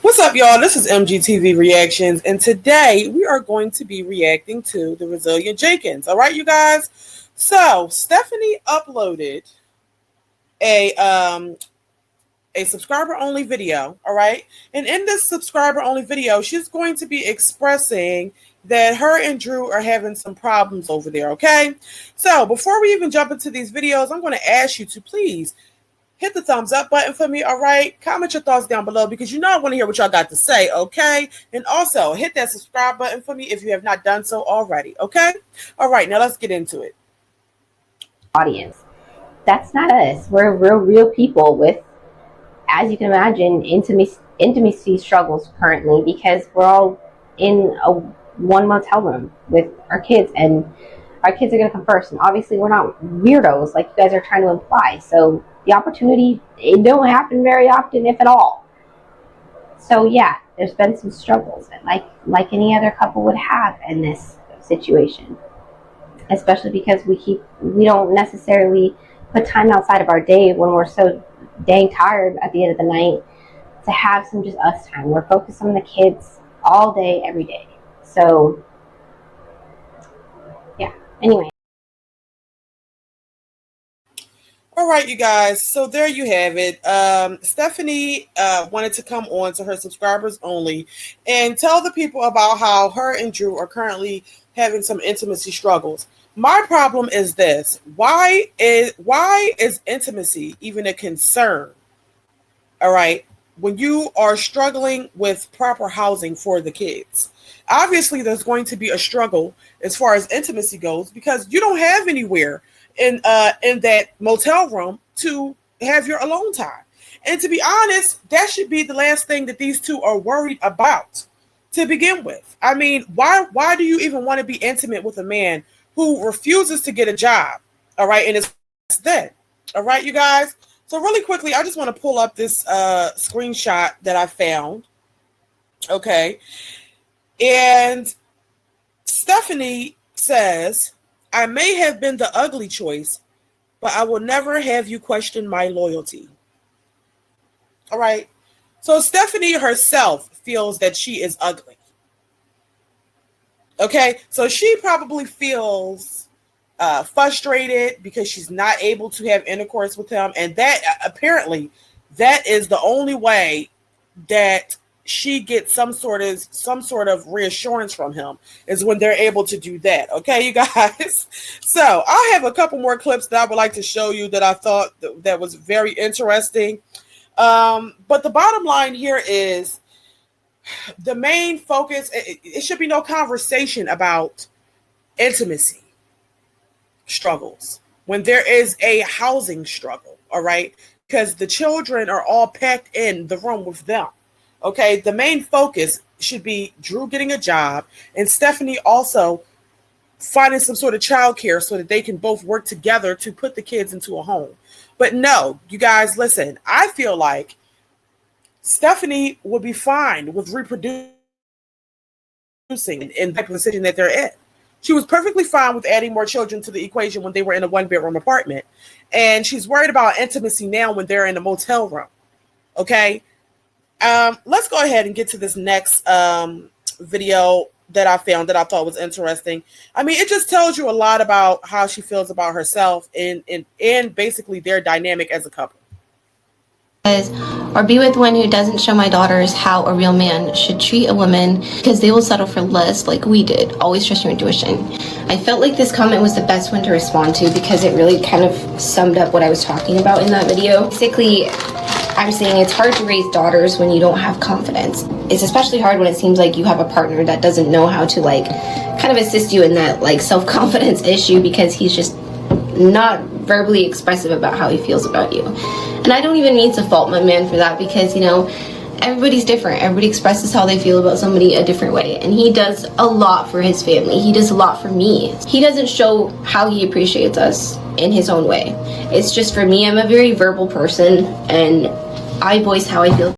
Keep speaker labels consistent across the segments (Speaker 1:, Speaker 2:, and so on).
Speaker 1: What's up, y'all? This is MGTV Reactions, and today we are going to be reacting to the resilient Jenkins. All right, you guys. So Stephanie uploaded a a subscriber only video. All right, and in this subscriber only video, she's going to be expressing that her and Drew are having some problems over there. Okay, so before we even jump into these videos, I'm going to ask you to please hit the thumbs up button for me, all right? Comment your thoughts down below because you know I want to hear what y'all got to say, okay? And also, hit that subscribe button for me if you have not done so already, okay? All right, now let's get into it.
Speaker 2: Audience. That's not us. We're real people with, as you can imagine, intimacy struggles currently because we're all in a one motel room with our kids, and our kids are going to come first. And obviously, we're not weirdos like you guys are trying to imply. So the opportunity, it don't happen very often, if at all. So yeah, there's been some struggles, like any other couple would have in this situation. Especially because we don't necessarily put time outside of our day when we're so dang tired at the end of the night to have some just us time. We're focused on the kids all day, every day. So yeah, anyway.
Speaker 1: All right, you guys. So there you have it. Stephanie wanted to come on to her subscribers only and tell the people about how her and Drew are currently having some intimacy struggles. My problem is this: why is intimacy even a concern? All right, when you are struggling with proper housing for the kids, obviously there's going to be a struggle as far as intimacy goes because you don't have anywhere in that motel room to have your alone time. And to be honest, that should be the last thing that these two are worried about to begin with. I mean, why do you even want to be intimate with a man who refuses to get a job? All right, and it's that. All right, you guys. So really quickly, I just want to pull up this screenshot that I found. Okay, and Stephanie says, I may have been the ugly choice, but I will never have you question my loyalty. All right. So Stephanie herself feels that she is ugly. Okay. So she probably feels frustrated because she's not able to have intercourse with him. And that apparently that is the only way that she gets some sort of reassurance from him is when they're able to do that. Okay, you guys. So I have a couple more clips that I would like to show you that I thought that was very interesting. But the bottom line here is the main focus. It should be no conversation about intimacy struggles when there is a housing struggle. All right, because the children are all packed in the room with them. Okay, the main focus should be Drew getting a job and Stephanie also finding some sort of childcare so that they can both work together to put the kids into a home. But no, you guys, listen, I feel like Stephanie would be fine with reproducing in the position that they're in. She was perfectly fine with adding more children to the equation when they were in a one-bedroom apartment. And she's worried about intimacy now when they're in a motel room. Okay? Let's go ahead and get to this next video that I found that I thought was interesting. I mean, it just tells you a lot about how she feels about herself and basically their dynamic as a couple.
Speaker 3: Or be with one who doesn't show my daughters how a real man should treat a woman because they will settle for less like we did. Always trust your intuition. I felt like this comment was the best one to respond to because it really kind of summed up what I was talking about in that video. Basically, I'm saying it's hard to raise daughters when you don't have confidence. It's especially hard when it seems like you have a partner that doesn't know how to kind of assist you in that self-confidence issue because he's just not verbally expressive about how he feels about you. And I don't even mean to fault my man for that because, everybody's different. Everybody expresses how they feel about somebody a different way. And he does a lot for his family. He does a lot for me. He doesn't show how he appreciates us in his own way. It's just for me, I'm a very verbal person and I voice how I feel.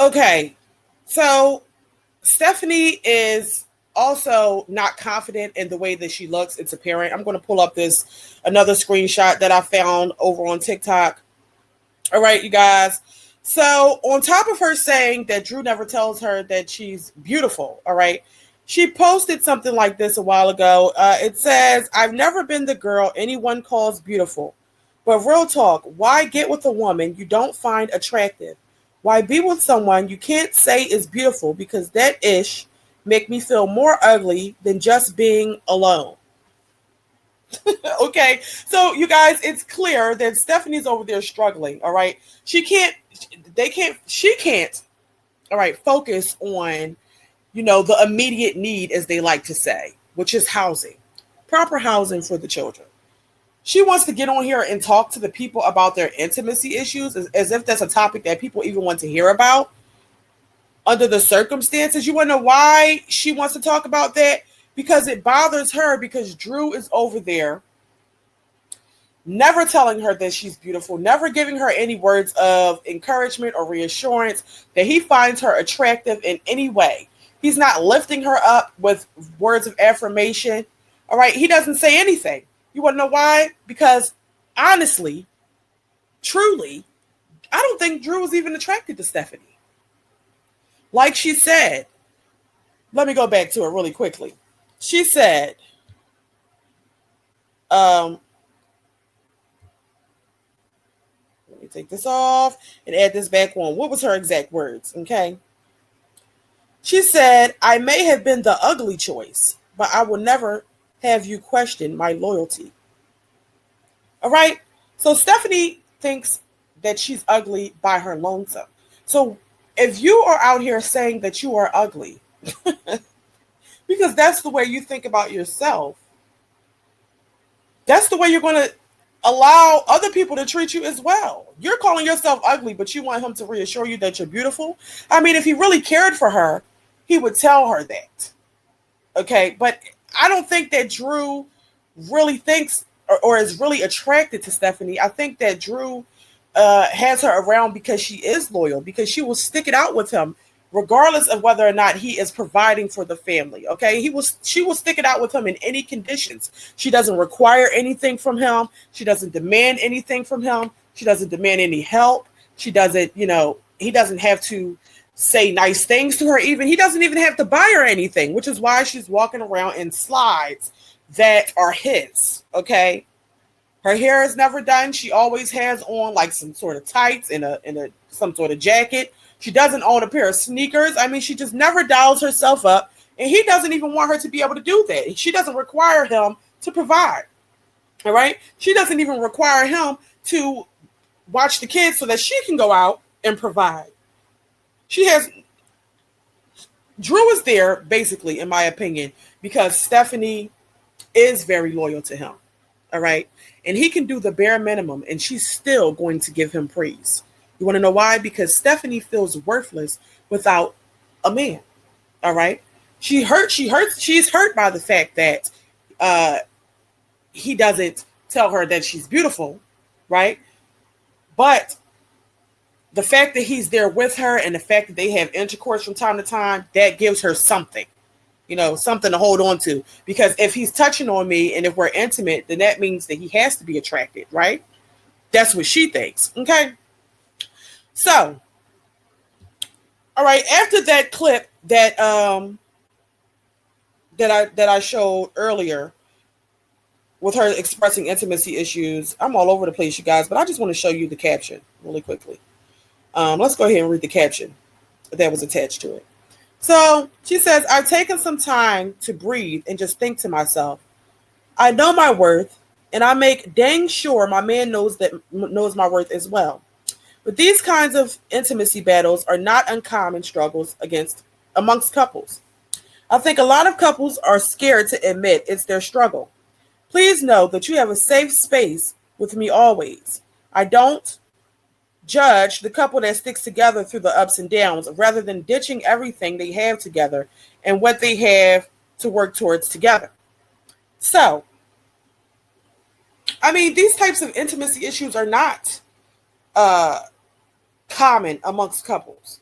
Speaker 1: Okay, so Stephanie is also not confident in the way that she looks. It's apparent. I'm going to pull up another screenshot that I found over on TikTok. All right, you guys. So, on top of her saying that Drew never tells her that she's beautiful, all right, she posted something like this a while ago. It says, I've never been the girl anyone calls beautiful. But real talk, why get with a woman you don't find attractive? Why be with someone you can't say is beautiful because that ish make me feel more ugly than just being alone? Okay, so you guys, it's clear that Stephanie's over there struggling. All right, she can't. All right, focus on the immediate need, as they like to say, which is housing, proper housing for the children. She wants to get on here and talk to the people about their intimacy issues as if that's a topic that people even want to hear about under the circumstances. You want to know why she wants to talk about that? Because it bothers her because Drew is over there never telling her that she's beautiful, never giving her any words of encouragement or reassurance that he finds her attractive in any way. He's not lifting her up with words of affirmation. All right, he doesn't say anything. You want to know why? Because honestly, truly, I don't think Drew was even attracted to Stephanie. Like she said, let me go back to it really quickly. She said, let me take this off and add this back on. What was her exact words? Okay. She said, I may have been the ugly choice, but I will never have you question my loyalty. All right. So Stephanie thinks that she's ugly by her lonesome. So if you are out here saying that you are ugly, because that's the way you think about yourself, that's the way you're going to allow other people to treat you as well. You're calling yourself ugly, but you want him to reassure you that you're beautiful. I mean, if he really cared for her, he would tell her that. Okay, but I don't think that Drew really thinks or is really attracted to Stephanie. I think that Drew has her around because she is loyal, because she will stick it out with him regardless of whether or not he is providing for the family. Okay, she will stick it out with him in any conditions. She doesn't require anything from him. She doesn't demand anything from him. She doesn't demand any help. She doesn't, he doesn't have to say nice things to her. Even he doesn't even have to buy her anything, which is why she's walking around in slides that are his. Okay, her hair is never done. She always has on like some sort of tights and some sort of jacket. She doesn't own a pair of sneakers. I mean, she just never dials herself up, and he doesn't even want her to be able to do that. She doesn't require him to provide. All right, she doesn't even require him to watch the kids so that she can go out and provide. Drew is there, basically, in my opinion, because Stephanie is very loyal to him. All right. And he can do the bare minimum, and she's still going to give him praise. You want to know why? Because Stephanie feels worthless without a man. All right. She's hurt by the fact that he doesn't tell her that she's beautiful. Right. But the fact that he's there with her and the fact that they have intercourse from time to time, that gives her something, something to hold on to. Because if he's touching on me and if we're intimate, then that means that he has to be attracted, right? That's what she thinks. Okay. So, all right, after that clip that I showed earlier with her expressing intimacy issues, I'm all over the place, you guys, but I just want to show you the caption really quickly. Let's go ahead and read the caption that was attached to it. So she says, I've taken some time to breathe and just think to myself, I know my worth, and I make dang sure my man knows my worth as well. But these kinds of intimacy battles are not uncommon struggles amongst couples. I think a lot of couples are scared to admit it's their struggle. Please know that you have a safe space with me always. I don't judge the couple that sticks together through the ups and downs rather than ditching everything they have together and what they have to work towards together. So, I mean, these types of intimacy issues are not common amongst couples.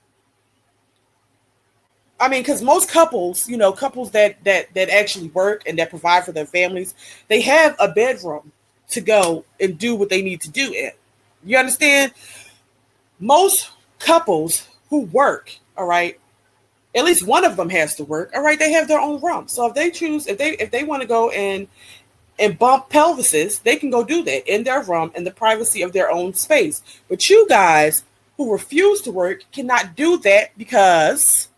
Speaker 1: I mean, because most couples, couples that actually work and that provide for their families, they have a bedroom to go and do what they need to do in. You understand? Most couples who work, all right, at least one of them has to work, all right, they have their own room. So if they choose, if they want to go and bump pelvises, they can go do that in their room in the privacy of their own space. But you guys who refuse to work cannot do that because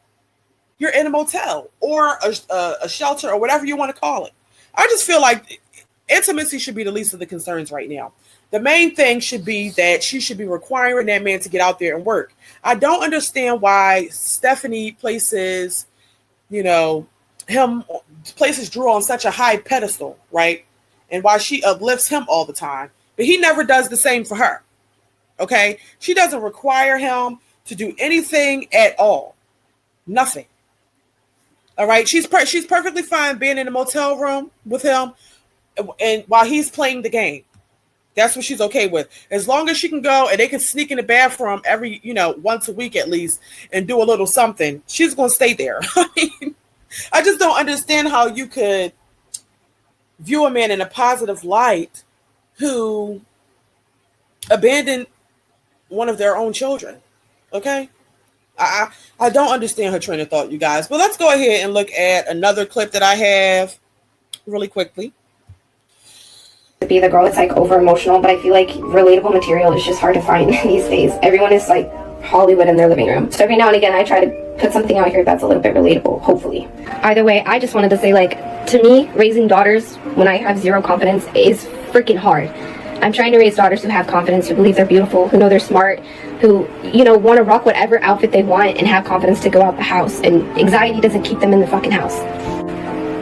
Speaker 1: you're in a motel or a shelter or whatever you want to call it. I just feel like intimacy should be the least of the concerns right now. The main thing should be that she should be requiring that man to get out there and work. I don't understand why Stephanie places, you know, him places Drew on such a high pedestal, right? And why she uplifts him all the time, but he never does the same for her. Okay, she doesn't require him to do anything at all, nothing. All right, she's perfectly fine being in a motel room with him, and while he's playing the game, that's what she's okay with. As long as she can go and they can sneak in the bathroom every, once a week at least and do a little something, she's gonna stay there. I mean, I just don't understand how you could view a man in a positive light who abandoned one of their own children. Okay? I don't understand her train of thought, you guys. But let's go ahead and look at another clip that I have really quickly.
Speaker 4: To be the girl that's like over emotional, but I feel like relatable material is just hard to find these days. Everyone is like Hollywood in their living room. So every now and again I try to put something out here that's a little bit relatable, hopefully. Either way, I just wanted to say, like, to me, raising daughters when I have zero confidence is freaking hard. I'm trying to raise daughters who have confidence, who believe they're beautiful, who know they're smart, who, want to rock whatever outfit they want and have confidence to go out the house, and anxiety doesn't keep them in the fucking house.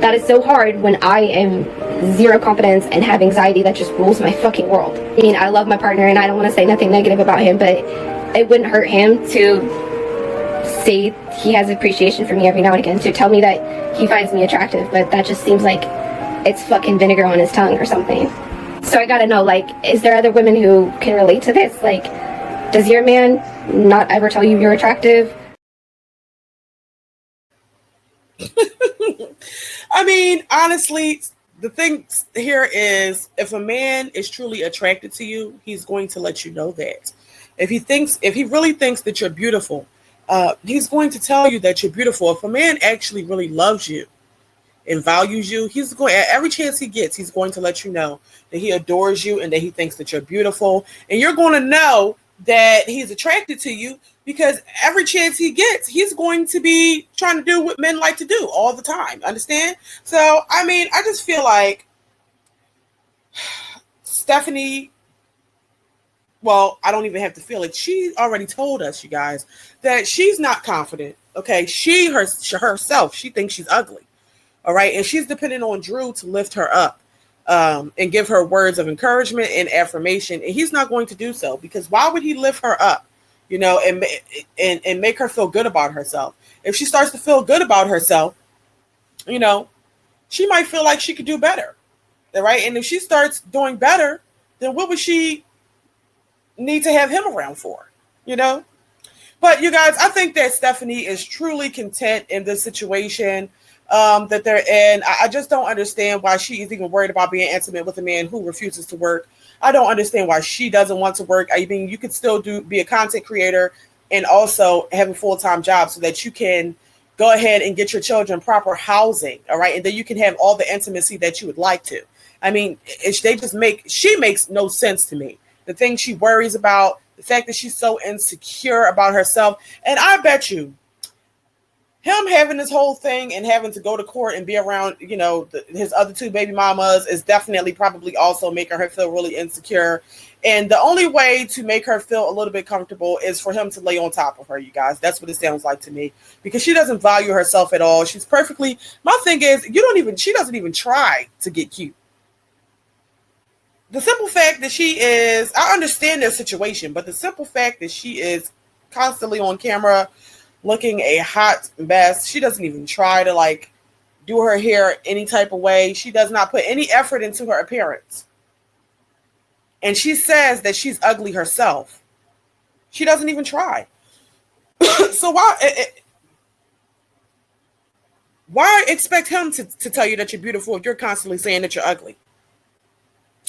Speaker 4: That is so hard when I am zero confidence and have anxiety that just rules my fucking world. I mean, I love my partner and I don't want to say nothing negative about him, but it wouldn't hurt him to say he has appreciation for me every now and again, to tell me that he finds me attractive, but that just seems like it's fucking vinegar on his tongue or something. So I gotta know, like, is there other women who can relate to this? Like, does your man not ever tell you you're attractive?
Speaker 1: I mean, honestly, the thing here is if a man is truly attracted to you, he's going to let you know that. If he really thinks that you're beautiful, he's going to tell you that you're beautiful. If a man actually really loves you and values you, he's going, at every chance he gets, he's going to let you know that he adores you and that he thinks that you're beautiful. And you're going to know that he's attracted to you because every chance he gets, he's going to be trying to do what men like to do all the time. Understand? So, I mean, I just feel like Stephanie, well, I don't even have to feel it. She already told us, you guys, that she's not confident. Okay. Herself, she thinks she's ugly. All right. And she's depending on Drew to lift her up and give her words of encouragement and affirmation. And he's not going to do so because why would he lift her up, and make her feel good about herself? If she starts to feel good about herself, she might feel like she could do better. All right. And if she starts doing better, then what would she need to have him around for? But you guys, I think that Stephanie is truly content in this situation that they're in. I just don't understand why she is even worried about being intimate with a man who refuses to work. I don't understand why she doesn't want to work. I mean, you could still be a content creator and also have a full-time job so that you can go ahead and get your children proper housing. All right. And then you can have all the intimacy that you would like to. I mean, she makes no sense to me. The thing she worries about, the fact that she's so insecure about herself. And I bet you him having this whole thing and having to go to court and be around, his other two baby mamas is definitely probably also making her feel really insecure. And the only way to make her feel a little bit comfortable is for him to lay on top of her, you guys. That's what it sounds like to me, because she doesn't value herself at all. My thing is, she doesn't even try to get cute. The simple fact that I understand their situation, but the simple fact that she is constantly on camera looking a hot mess, she doesn't even try to do her hair any type of way. She does not put any effort into her appearance. And she says that she's ugly herself. She doesn't even try. So why expect him to tell you that you're beautiful if you're constantly saying that you're ugly?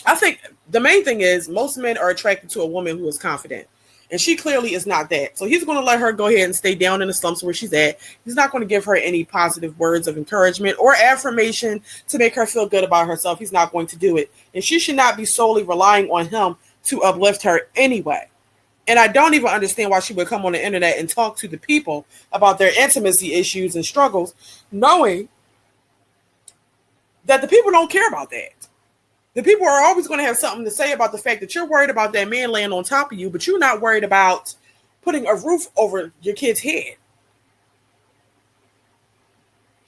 Speaker 1: I think the main thing is most men are attracted to a woman who is confident. And she clearly is not that. So he's going to let her go ahead and stay down in the slumps where she's at. He's not going to give her any positive words of encouragement or affirmation to make her feel good about herself. He's not going to do it. And she should not be solely relying on him to uplift her anyway. And I don't even understand why she would come on the internet and talk to the people about their intimacy issues and struggles, knowing that the people don't care about that. The people are always going to have something to say about the fact that you're worried about that man laying on top of you, but you're not worried about putting a roof over your kid's head.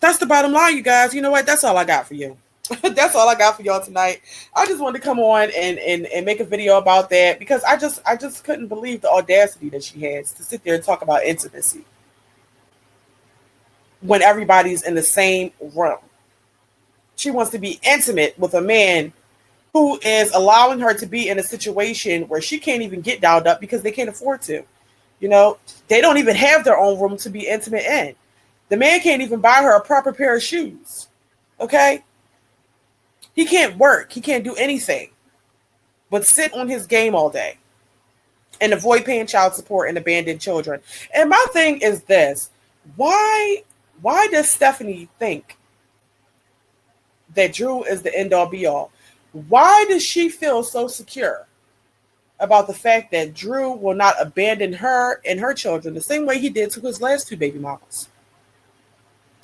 Speaker 1: That's the bottom line, you guys. You know what? That's all I got for you. That's all I got for y'all tonight. I just wanted to come on and make a video about that because I just couldn't believe the audacity that she has to sit there and talk about intimacy when everybody's in the same room. She wants to be intimate with a man who is allowing her to be in a situation where she can't even get dialed up because they can't afford to. You know, they don't even have their own room to be intimate in. The man can't even buy her a proper pair of shoes. Okay? He can't work. He can't do anything but sit on his game all day and avoid paying child support and abandon children. And my thing is this. Why does Stephanie think that Drew is the end all be all? Why does she feel so secure about the fact that Drew will not abandon her and her children the same way he did to his last two baby mamas?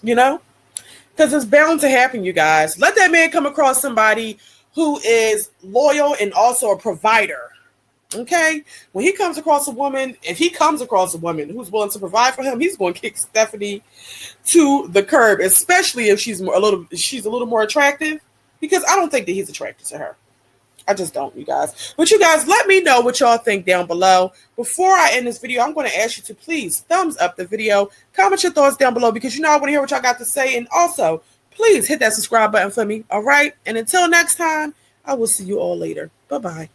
Speaker 1: You know? Because it's bound to happen, you guys. Let that man come across somebody who is loyal and also a provider. Okay? When he comes across a woman, if he comes across a woman who's willing to provide for him, he's going to kick Stephanie to the curb, especially if she's a little more attractive. Because I don't think that he's attracted to her. I just don't, you guys. But you guys, let me know what y'all think down below. Before I end this video, I'm going to ask you to please thumbs up the video. Comment your thoughts down below because you know I want to hear what y'all got to say. And also, please hit that subscribe button for me. All right? And until next time, I will see you all later. Bye-bye.